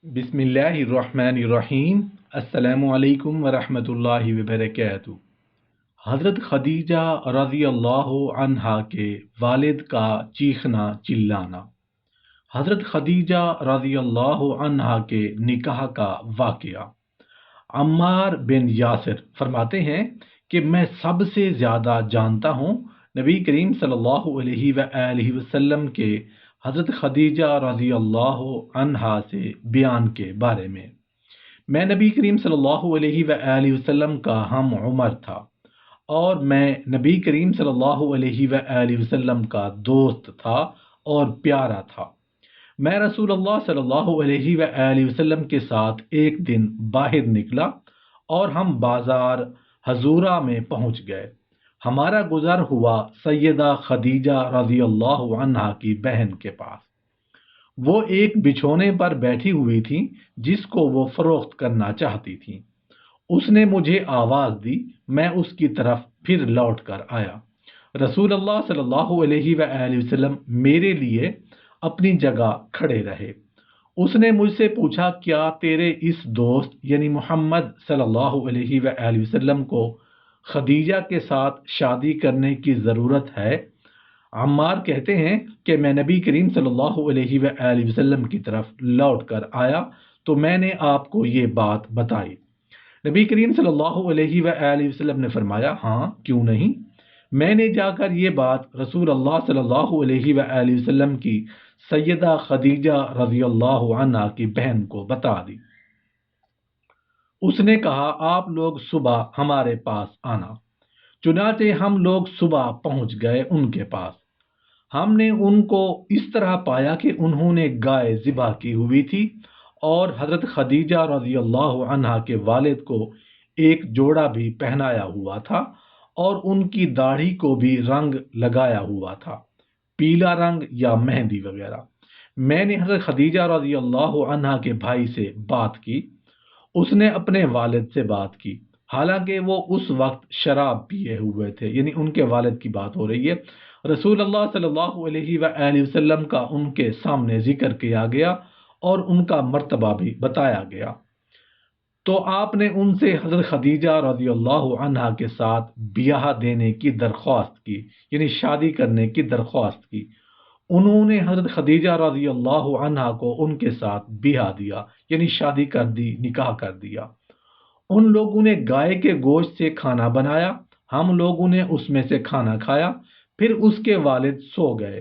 بسم اللہ الرحمن الرحیم۔ السلام علیکم ورحمۃ اللہ وبرکاتہ۔ حضرت خدیجہ رضی اللہ عنہا کے والد کا چیخنا چلانا۔ حضرت خدیجہ رضی اللہ عنہا کے نکاح کا واقعہ۔ عمار بن یاسر فرماتے ہیں کہ میں سب سے زیادہ جانتا ہوں نبی کریم صلی اللہ علیہ وآلہ وسلم کے حضرت خدیجہ رضی اللہ عنہا سے بیان کے بارے میں نبی کریم صلی اللہ علیہ وآلہ وسلم کا ہم عمر تھا اور میں نبی کریم صلی اللہ علیہ وآلہ وسلم کا دوست تھا اور پیارا تھا۔ میں رسول اللہ صلی اللہ علیہ وآلہ وسلم کے ساتھ ایک دن باہر نکلا اور ہم بازار حضورہ میں پہنچ گئے۔ ہمارا گزر ہوا سیدہ خدیجہ رضی اللہ عنہا کی بہن کے پاس۔ وہ ایک بچھونے پر بیٹھی ہوئی تھی جس کو وہ فروخت کرنا چاہتی تھی۔ اس نے مجھے آواز دی، میں اس کی طرف پھر لوٹ کر آیا۔ رسول اللہ صلی اللہ علیہ وآلہ وسلم میرے لیے اپنی جگہ کھڑے رہے۔ اس نے مجھ سے پوچھا، کیا تیرے اس دوست یعنی محمد صلی اللہ علیہ وآلہ وسلم کو خدیجہ کے ساتھ شادی کرنے کی ضرورت ہے؟ عمار کہتے ہیں کہ میں نبی کریم صلی اللہ علیہ وآلہ وسلم کی طرف لوٹ کر آیا تو میں نے آپ کو یہ بات بتائی۔ نبی کریم صلی اللہ علیہ وآلہ وسلم نے فرمایا، ہاں کیوں نہیں۔ میں نے جا کر یہ بات رسول اللہ صلی اللہ علیہ وآلہ وسلم کی سیدہ خدیجہ رضی اللہ عنہا کی بہن کو بتا دی۔ اس نے کہا، آپ لوگ صبح ہمارے پاس آنا۔ چنانچہ ہم لوگ صبح پہنچ گئے ان کے پاس۔ ہم نے ان کو اس طرح پایا کہ انہوں نے گائے ذبح کی ہوئی تھی اور حضرت خدیجہ رضی اللہ عنہا کے والد کو ایک جوڑا بھی پہنایا ہوا تھا اور ان کی داڑھی کو بھی رنگ لگایا ہوا تھا، پیلا رنگ یا مہندی وغیرہ۔ میں نے حضرت خدیجہ رضی اللہ عنہا کے بھائی سے بات کی، اس نے اپنے والد سے بات کی، حالانکہ وہ اس وقت شراب پیے ہوئے تھے، یعنی ان کے والد کی بات ہو رہی ہے۔ رسول اللہ صلی اللہ علیہ وآلہ وسلم کا ان کے سامنے ذکر کیا گیا اور ان کا مرتبہ بھی بتایا گیا۔ تو آپ نے ان سے حضرت خدیجہ رضی اللہ عنہا کے ساتھ بیاہ دینے کی درخواست کی، یعنی شادی کرنے کی درخواست کی۔ انہوں نے حضرت خدیجہ رضی اللہ عنہا کو ان کے ساتھ بیاہ دیا، یعنی شادی کر دی، نکاح کر دیا۔ ان لوگوں نے گائے کے گوشت سے کھانا بنایا، ہم لوگوں نے اس میں سے کھانا کھایا، پھر اس کے والد سو گئے۔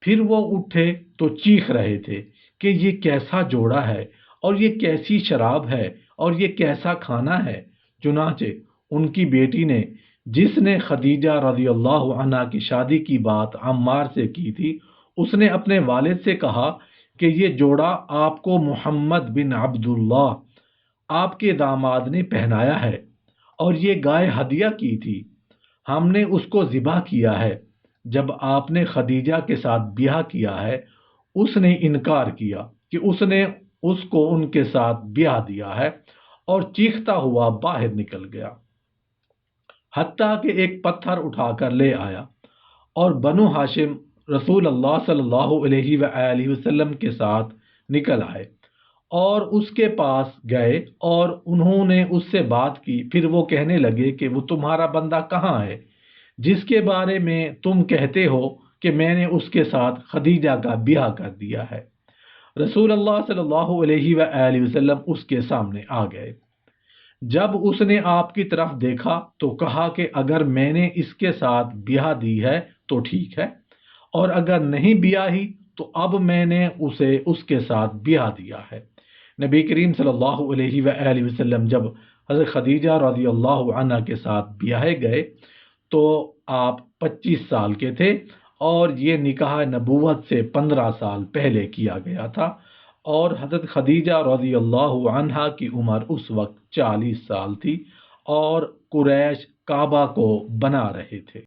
پھر وہ اٹھے تو چیخ رہے تھے کہ یہ کیسا جوڑا ہے اور یہ کیسی شراب ہے اور یہ کیسا کھانا ہے۔ چنانچہ ان کی بیٹی نے، جس نے خدیجہ رضی اللہ عنہا کی شادی کی بات عمار سے کی تھی، اس نے اپنے والد سے کہا کہ یہ جوڑا آپ کو محمد بن عبداللہ آپ کے داماد نے پہنایا ہے اور یہ گائے ہدیہ کی تھی، ہم نے اس کو ذبح کیا ہے۔ جب آپ نے خدیجہ کے ساتھ بیاہ کیا ہے، اس نے انکار کیا کہ اس نے اس کو ان کے ساتھ بیاہ دیا ہے اور چیختا ہوا باہر نکل گیا، حتیٰ کہ ایک پتھر اٹھا کر لے آیا اور بنو ہاشم رسول اللہ صلی اللہ علیہ وآلہ وسلم کے ساتھ نکل آئے اور اس کے پاس گئے اور انہوں نے اس سے بات کی۔ پھر وہ کہنے لگے کہ وہ تمہارا بندہ کہاں ہے جس کے بارے میں تم کہتے ہو کہ میں نے اس کے ساتھ خدیجہ کا بیاہ کر دیا ہے؟ رسول اللہ صلی اللہ علیہ وآلہ وسلم اس کے سامنے آ گئے۔ جب اس نے آپ کی طرف دیکھا تو کہا کہ اگر میں نے اس کے ساتھ بیاہ دی ہے تو ٹھیک ہے، اور اگر نہیں بیاہی تو اب میں نے اسے اس کے ساتھ بیاہ دیا ہے۔ نبی کریم صلی اللہ علیہ وآلہ وسلم جب حضرت خدیجہ رضی اللہ عنہ کے ساتھ بیاہے گئے تو آپ 25 سال کے تھے اور یہ نکاح نبوت سے 15 سال پہلے کیا گیا تھا، اور حضرت خدیجہ رضی اللہ عنہا کی عمر اس وقت 40 سال تھی اور قریش کعبہ کو بنا رہے تھے۔